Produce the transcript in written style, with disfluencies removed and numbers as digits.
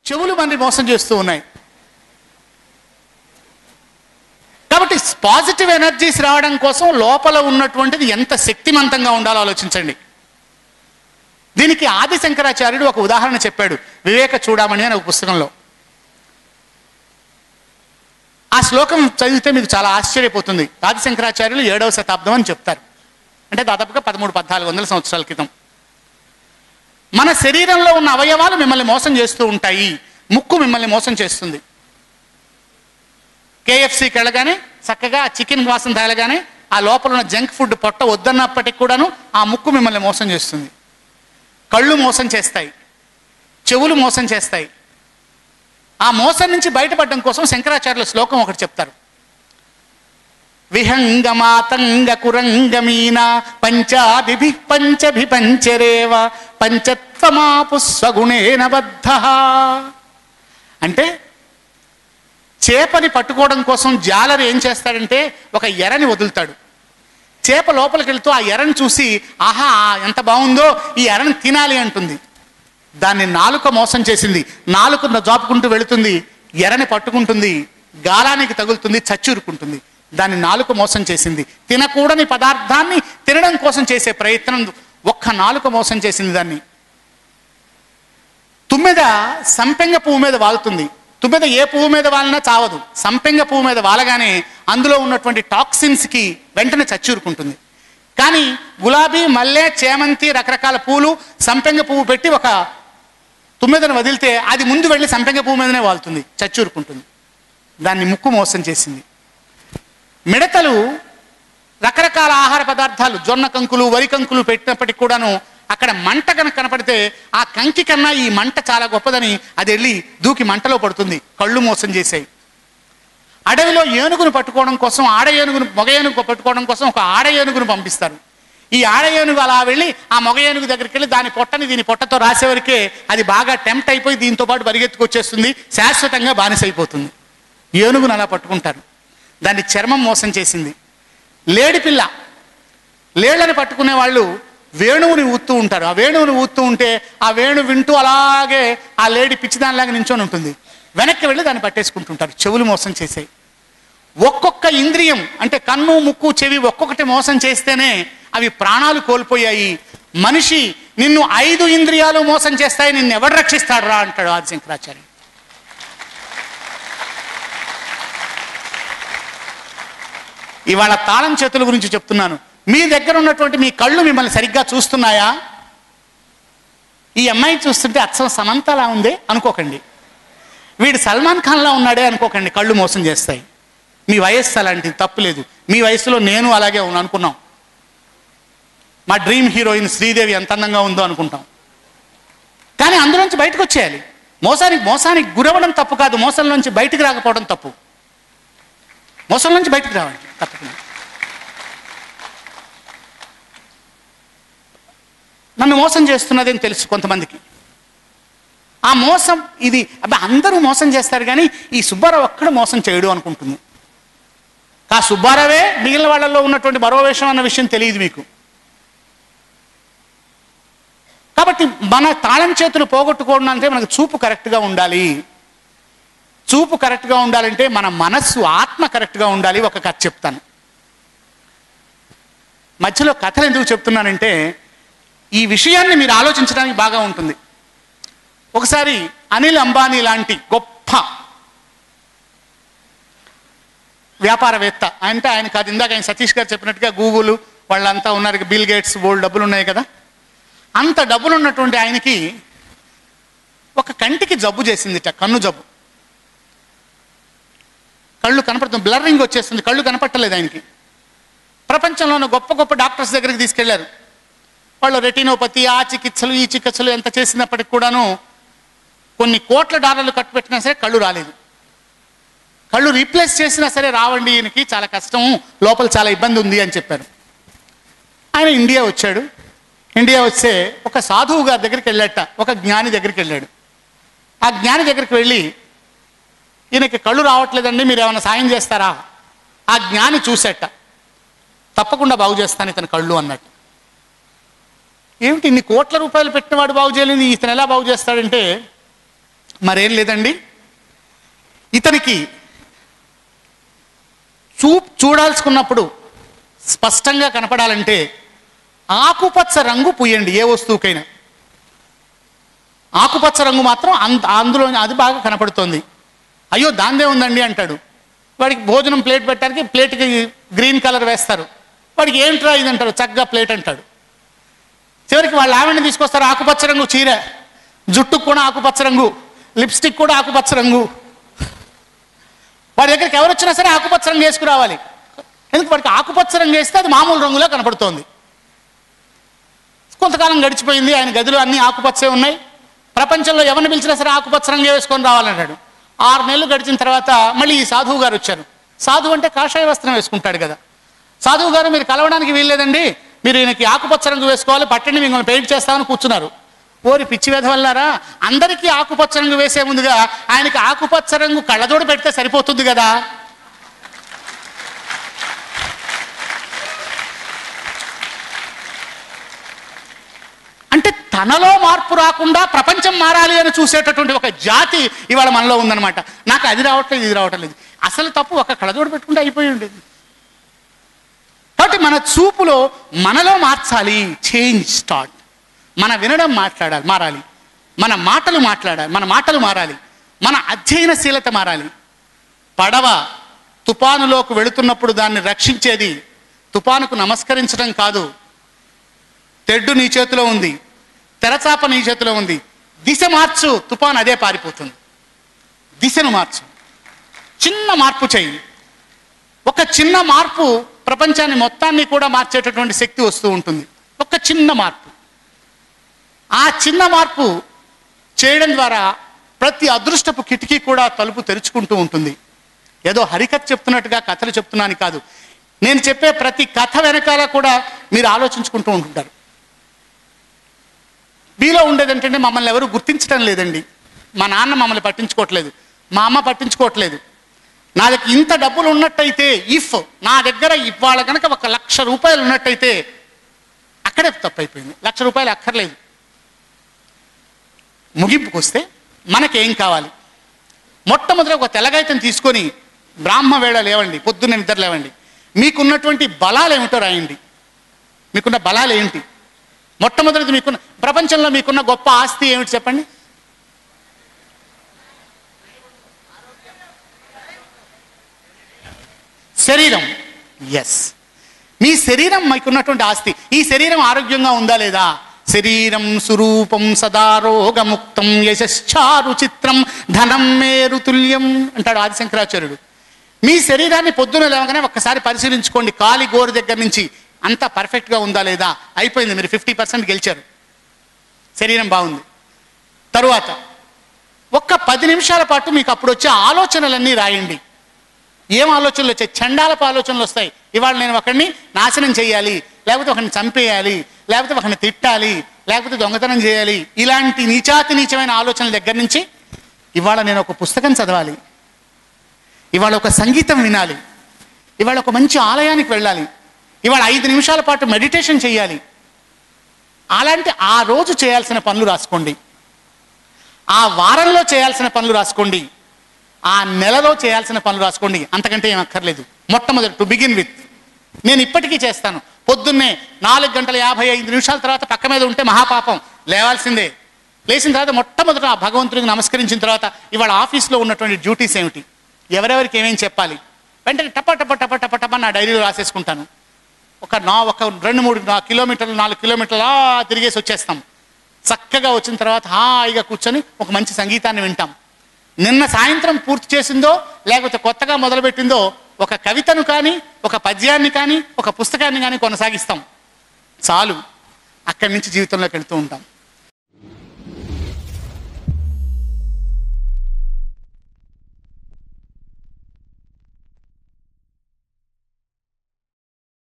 చెవులు మనని మోసం చేస్తూ ఉన్నాయి. కాబట్టి పాజిటివ్ ఎనర్జీస్ రావడం కోసం లోపల ఉన్నటువంటిది ఎంత శక్తిమంతంగా ఉండాలో ఆలోచించండి. దీనికి ఆది శంకరాచార్యుడు ఒక ఉదాహరణ చెప్పాడు వివేక చూడమని అనే ఒక పుస్తకంలో. ఆ శ్లోకం చదివితే మీకు చాలా ఆశ్చర్యపోతుంది. ఆది శంకరాచార్యులు 7వ శతాబ్దం అని చెప్తారు. అంటే దాదాపుగా 1300-1400 సంవత్సరాల క్రితం. మన శరీరంలో ఉన్న అవయవాలు మిమ్మల్ని మోసం చేస్తూ ఉంటాయి. ముక్కు మిమ్మల్ని మోసం చేస్తుంది. KFCకి వెళ్ళగానే చక్కగా చికెన్ వాసన తగలగానే ఆ లోపల ఉన్న జంక్ ఫుడ్ పొట్ట వద్దన్నప్పటికి కూడాను ఆ ముక్కు మిమ్మల్ని మోసం చేస్తుంది. కళ్ళు మోసం చేస్తాయి, చెవులు మోసం చేస్తాయి. ఆ మోసం నుంచి బయటపడడం కోసం శంకరాచార్యుల శ్లోకం ఒకటి చెప్తారు. విహంగమాతంగ కురంగమీన పంచాదిభి పంచభి పంచరేవ పంచత్వమాపు స్వగుణేన బద్ధః. అంటే చేపని పట్టుకోవడం కోసం జాలరి ఏం చేస్తాడంటే ఒక ఎరని వదులుతాడు. చేప లోపలికి వెళ్తూ ఆ ఎరని చూసి ఆహా ఎంత బాగుందో ఈ ఎరని తినాలి అంటుంది. దాన్ని నాలుక మోసం చేసింది. నాలుక జాపుకుంటూ వెళుతుంది, ఎరని పట్టుకుంటుంది, గాలానికి తగులుతుంది, చచ్చూరుకుంటుంది. దాన్ని నాలుక మోసం చేసింది. తినకూడని పదార్థాన్ని తినడం కోసం చేసే ప్రయత్నం ఒక్క నాలుక మోసం చేసింది దాన్ని. తుమ్మెద సంపెంగ పువ్వు మీద వాలుతుంది. తుమ్మెద ఏ పువ్వు మీద వాలినా చావదు. సంపెంగ పువ్వు మీద వాలగానే అందులో ఉన్నటువంటి టాక్సిన్స్కి వెంటనే చచ్చూరుకుంటుంది. కానీ గులాబీ, మల్లె, చేమంతి రకరకాల పూలు సంపెంగ పువ్వు పెట్టి ఒక తుమ్మెదను వదిలితే అది ముందు వెళ్ళి సంపెంగ పువ్వు మీదనే వాలుతుంది, చచ్చూరుకుంటుంది. దాన్ని ముక్కు మోసం చేసింది. మిడతలు రకరకాల ఆహార పదార్థాలు జొన్న కంకులు, వరి కంకులు పెట్టినప్పటికి కూడాను అక్కడ మంట కనుక కనపడితే ఆ కంకి కన్నా ఈ మంట చాలా గొప్పదని అది వెళ్ళి దూకి మంటలో పడుతుంది. కళ్ళు మోసం చేసాయి. అడవిలో ఏనుగును పట్టుకోవడం కోసం మగ ఏనుగు పట్టుకోవడం కోసం ఒక ఆడ ఏనుగును పంపిస్తారు. ఈ ఆడ ఏనుగు అలా వెళ్ళి ఆ మగ ఏనుగు దగ్గరికి వెళ్ళి దాని పొట్టని దీని పొట్టతో రాసేవరకే అది బాగా టెంప్ట్ అయిపోయి దీంతో పాటు పరిగెత్తుకొచ్చేస్తుంది, శాశ్వతంగా బానిసైపోతుంది. ఏనుగును అలా పట్టుకుంటారు. దాన్ని చర్మం మోసం చేసింది. లేడిపిల్ల, లేళ్లను పట్టుకునే వాళ్ళు వేణువుని ఊత్తూ ఉంటారు. ఆ వేణువుని ఊత్తూ ఉంటే ఆ వేణు వింటూ అలాగే ఆ లేడి పిచ్చిదానిలాగా నించొని ఉంటుంది. వెనక్కి వెళ్ళి దాన్ని పట్టేసుకుంటుంటారు. చెవులు మోసం చేసాయి. ఒక్కొక్క ఇంద్రియం అంటే కన్ను, ముక్కు, చెవి ఒక్కొక్కటి మోసం చేస్తేనే అవి ప్రాణాలు కోల్పోయాయి. మనిషి నిన్ను 5 ఇంద్రియాలు మోసం చేస్తాయి, నిన్ను ఎవడు రక్షిస్తాడు రా అంటాడు ఆది శంకరాచార్య. ఇవాళ తాళం చేతుల గురించి చెప్తున్నాను. మీ దగ్గర ఉన్నటువంటి మీ కళ్ళు మిమ్మల్ని సరిగ్గా చూస్తున్నాయా? ఈ అమ్మాయి చూస్తుంటే అచ్చం సమంతలా ఉంది అనుకోకండి. వీడు సల్మాన్ ఖాన్లా ఉన్నాడే అనుకోకండి. కళ్ళు మోసం చేస్తాయి. మీ వయస్సు అలాంటిది, తప్పులేదు. మీ వయసులో నేను అలాగే అనుకున్నాం. మా డ్రీమ్ హీరోయిన్ శ్రీదేవి ఎంత అందంగా ఉందో అనుకుంటాం. కానీ అందులోంచి బయటకు వచ్చేయాలి. మోసానికి గురవడం తప్పు కాదు, మోసం నుంచి బయటికి రాకపోవడం తప్పు. మోసం నుంచి బయటికి రావాలి తప్పకుండా. నన్ను మోసం చేస్తున్నది అని తెలుసు కొంతమందికి. ఆ మోసం ఇది అందరూ మోసం చేస్తారు కానీ ఈ సుబ్బారావు ఒక్కడు మోసం చేయడు అనుకుంటుంది. ఆ సుబ్బారావే మిగిలిన వాళ్ళల్లో ఉన్నటువంటి మరో వేషం అన్న విషయం తెలియదు మీకు. కాబట్టి మన తాళం చేతులు పోగొట్టుకోవడం అంటే మనకు చూపు కరెక్ట్గా ఉండాలి. చూపు కరెక్ట్గా ఉండాలంటే మన మనస్సు, ఆత్మ కరెక్ట్గా ఉండాలి. ఒక కథ చెప్తాను. మధ్యలో కథలు ఎందుకు చెప్తున్నానంటే ఈ విషయాన్ని మీరు ఆలోచించడానికి బాగా ఉంటుంది. ఒకసారి అనిల్ అంబానీ లాంటి గొప్ప వ్యాపారవేత్త అంటే ఆయన కాదు, ఇందాక ఆయన సతీష్ గారు చెప్పినట్టుగా గూగుల్ వాళ్ళంతా ఉన్నారు, బిల్ గేట్స్, బోల్డ్ డబ్బులు ఉన్నాయి కదా. అంత డబ్బులు ఉన్నటువంటి ఆయనకి ఒక కంటికి జబ్బు చేసిందిట, కన్ను జబ్బు. కళ్ళు కనపడుతుంది, బ్లర్రింగ్ వచ్చేస్తుంది, కళ్ళు కనపట్టలేదు ఆయనకి. ప్రపంచంలో ఉన్న గొప్ప గొప్ప డాక్టర్స్ దగ్గరికి తీసుకెళ్లారు. వాళ్ళు రెటినోపతి, ఆ చికిత్సలు ఈ చికిత్సలు ఎంత చేసినప్పటికి కూడాను కొన్ని కోట్ల డాలర్లు ఖర్చు పెట్టినా సరే కళ్ళు రాలేదు. కళ్ళు రీప్లేస్ చేసినా సరే రావండి, ఈయనకి చాలా కష్టం, లోపల చాలా ఇబ్బంది ఉంది అని చెప్పారు. ఆయన ఇండియా వచ్చాడు. ఇండియా వస్తే ఒక సాధువు గారి దగ్గరికి వెళ్ళాట, ఒక జ్ఞాని దగ్గరికి వెళ్ళాడు. ఆ జ్ఞాని దగ్గరికి వెళ్ళి ఈయనకి కళ్ళు రావట్లేదండి, మీరు ఏమైనా సాయం చేస్తారా? ఆ జ్ఞాని చూసేట, తప్పకుండా బాగు చేస్తాను ఇతని కళ్ళు అన్నట్టు. ఏమిటి ఇన్ని కోట్ల రూపాయలు పెట్టినవాడు బాగు చేయలేదు, ఇతను ఎలా బాగు చేస్తాడంటే మరేం లేదండి, ఇతనికి చూడాల్సుకున్నప్పుడు స్పష్టంగా కనపడాలంటే ఆకుపచ్చ రంగు పూయండి. ఏ వస్తువుకైనా ఆకుపచ్చ రంగు మాత్రం అందులో అది బాగా కనపడుతోంది. అయ్యో దాందే ఉందండి అంటాడు. వాడికి భోజనం ప్లేట్ పెట్టడానికి ప్లేట్కి గ్రీన్ కలర్ వేస్తారు. వాడికి ఏంట్రా ఇది అంటారు, చక్కగా ప్లేట్ అంటాడు. చివరికి వాళ్ళు ఆవిడని తీసుకొస్తారు, ఆకుపచ్చ రంగు చీర, జుట్టుకు కూడా ఆకుపచ్చ రంగు, లిప్స్టిక్ కూడా ఆకుపచ్చ రంగు. వాడి దగ్గరికి ఎవరు వచ్చినా సరే ఆకుపచ్చ రంగు వేసుకురావాలి. ఎందుకు? వాడికి ఆకుపచ్చ రంగు వేస్తే అది మామూలు రంగులా కనపడుతోంది. కొంతకాలం గడిచిపోయింది, ఆయన గదిలో అన్ని ఆకుపచ్చే ఉన్నాయి. ప్రపంచంలో ఎవరిని పిలిచినా సరే ఆకుపచ్చ రంగు వేసుకొని రావాలన్నాడు. 6 నెలలు గడిచిన తర్వాత మళ్ళీ ఈ సాధువు గారు వచ్చారు. సాధువు అంటే కాషాయ వస్త్రం వేసుకుంటాడు కదా. సాధువు గారు మీరు కలవడానికి వీల్లేదండి, మీరు ఈయనకి ఆకుపచ్చ రంగు వేసుకోవాలి, పట్టండి మిమ్మల్ని పెయింట్ చేస్తామని కూర్చున్నారు. ఓరి పిచ్చి వెధవల్లారా, అందరికీ ఆకుపచ్చ రంగు వేసే ముందుగా ఆయనకి ఆకుపచ్చ రంగు కళ్ళజోడు పెడితే సరిపోతుంది కదా. అంటే తనలో మార్పు రాకుండా ప్రపంచం మారాలి అని చూసేటటువంటి ఒక జాతి ఇవాళ మనలో ఉందన్నమాట. నాకు అది రావట్లేదు, ఇది రావట్లేదు. అసలు తప్పు ఒక కళ్ళజోడు పెట్టుకుంటే అయిపోయి ఉండేది. కాబట్టి మన చూపులో మనలో మార్చాలి, చేంజ్ స్టార్ట్. మన వినడం మారాలి, మన మాటలు మారాలి, మన అధ్యయనశీలత మారాలి. పడవ తుఫానులోకి వెళుతున్నప్పుడు దాన్ని రక్షించేది తుఫానుకు నమస్కరించడం కాదు. తెడ్డు నీ చేతిలో ఉంది, తెరచాప నీ చేతిలో ఉంది, దిశ మార్చు, తుఫాను అదే పారిపోతుంది. దిశను మార్చు, చిన్న మార్పు చెయ్యి. ఒక చిన్న మార్పు ప్రపంచాన్ని మొత్తాన్ని కూడా మార్చేటటువంటి శక్తి వస్తూ ఉంటుంది. ఒక చిన్న మార్పు, ఆ చిన్న మార్పు చేయడం ద్వారా ప్రతి అదృష్టపు కిటికీ కూడా తలుపు తెరుచుకుంటూ ఉంటుంది. ఏదో హరికథ చెప్తున్నట్టుగా కథలు చెప్తున్నాను కాదు, నేను చెప్పే ప్రతి కథ వెనకాల కూడా మీరు ఆలోచించుకుంటూ ఉంటుంటారు. మీలో ఉండేది ఏంటంటే మమ్మల్ని ఎవరు గుర్తించడం లేదండి. మా నాన్న మమ్మల్ని పట్టించుకోవట్లేదు, మా అమ్మ పట్టించుకోవట్లేదు. నా దగ్గర ఇంత డబ్బులు ఉన్నట్టయితే, ఇఫ్ నా దగ్గర ఇవాళ కనుక 1,00,000 రూపాయలు ఉన్నట్టయితే, అక్కడే తప్పైపోయింది. 1,00,000 రూపాయలు అక్కర్లేదు. ముగింపుకు వస్తే మనకేం కావాలి? మొట్టమొదటి ఒక తెల్లగాయితం తీసుకొని బ్రాహ్మవేళ లేవండి, పొద్దున్న నిద్ర లేవండి. మీకున్నటువంటి బలాలు ఏమిటో రాయండి. మీకున్న బలాలు ఏంటి? మొట్టమొదటిది మీకున్న, ప్రపంచంలో మీకున్న గొప్ప ఆస్తి ఏమిటి చెప్పండి? శరీరం. ఎస్, మీ శరీరం మీకున్నటువంటి ఆస్తి. ఈ శరీరం ఆరోగ్యంగా ఉందా లేదా? శరీరం సురూపం సదారోగముక్తం యశశ్చారు చిత్రం ధనం మేరుతుల్యం అంటాడు ఆదిశంకరాచార్యుడు. మీ శరీరాన్ని పొద్దున లేవగానే ఒక్కసారి పరిశీలించుకోండి, కాలి గోరు దగ్గర నుంచి అంతా పర్ఫెక్ట్గా ఉందా లేదా? అయిపోయింది, మీరు 50% గెలిచారు. శరీరం బాగుంది. తరువాత ఒక్క 10 నిమిషాల పాటు మీకు అప్పుడు వచ్చే ఆలోచనలన్నీ రాయండి. ఏం ఆలోచనలు వచ్చాయి? చండాలపు ఆలోచనలు వస్తాయి. ఇవాళ నేను ఒకరిని నాశనం చేయాలి, లేకపోతే ఒకరిని చంపేయాలి, లేకపోతే ఒకరిని తిట్టాలి, లేకపోతే దొంగతనం చేయాలి, ఇలాంటి నీచమైన ఆలోచనల దగ్గర నుంచి ఇవాళ నేను ఒక పుస్తకం చదవాలి, ఇవాళ ఒక సంగీతం వినాలి, ఇవాళ ఒక మంచి ఆలయానికి వెళ్ళాలి, ఇవాళ 5 నిమిషాల పాటు మెడిటేషన్ చేయాలి. అలాంటి ఆ రోజు చేయాల్సిన పనులు రాసుకోండి, ఆ వారంలో చేయాల్సిన పనులు రాసుకోండి, ఆ నెలలో చేయాల్సిన పనులు రాసుకోండి. అంతకంటే ఏం అక్కర్లేదు. మొట్టమొదటి టు బిగిన్ విత్. నేను ఇప్పటికీ చేస్తాను. పొద్దున్నే 4:55 తర్వాత పక్క మీద ఉంటే మహాపాపం, లేవాల్సిందే. లేచిన తర్వాత మొట్టమొదట ఆ భగవంతుడికి నమస్కరించిన తర్వాత ఇవాళ ఆఫీస్లో ఉన్నటువంటి డ్యూటీస్ ఏమిటి, ఎవరెవరికి ఏమేమి చెప్పాలి, వెంటనే టప టప టప టప టప నా డైరీలో రాసేసుకుంటాను. ఒక 2-3 కిలోమీటర్లు 4 కిలోమీటర్లు తిరిగేసి వచ్చేస్తాం. చక్కగా వచ్చిన తర్వాత హాయిగా కూర్చొని ఒక మంచి సంగీతాన్ని వింటాం. నిన్న సాయంత్రం పూర్తి చేసిందో లేకపోతే కొత్తగా మొదలుపెట్టిందో ఒక కవితను కానీ, ఒక పద్యాన్ని కానీ, ఒక పుస్తకాన్ని కానీ కొనసాగిస్తాం. చాలు, అక్కడి నుంచి జీవితంలోకి వెళ్తూ ఉంటాం.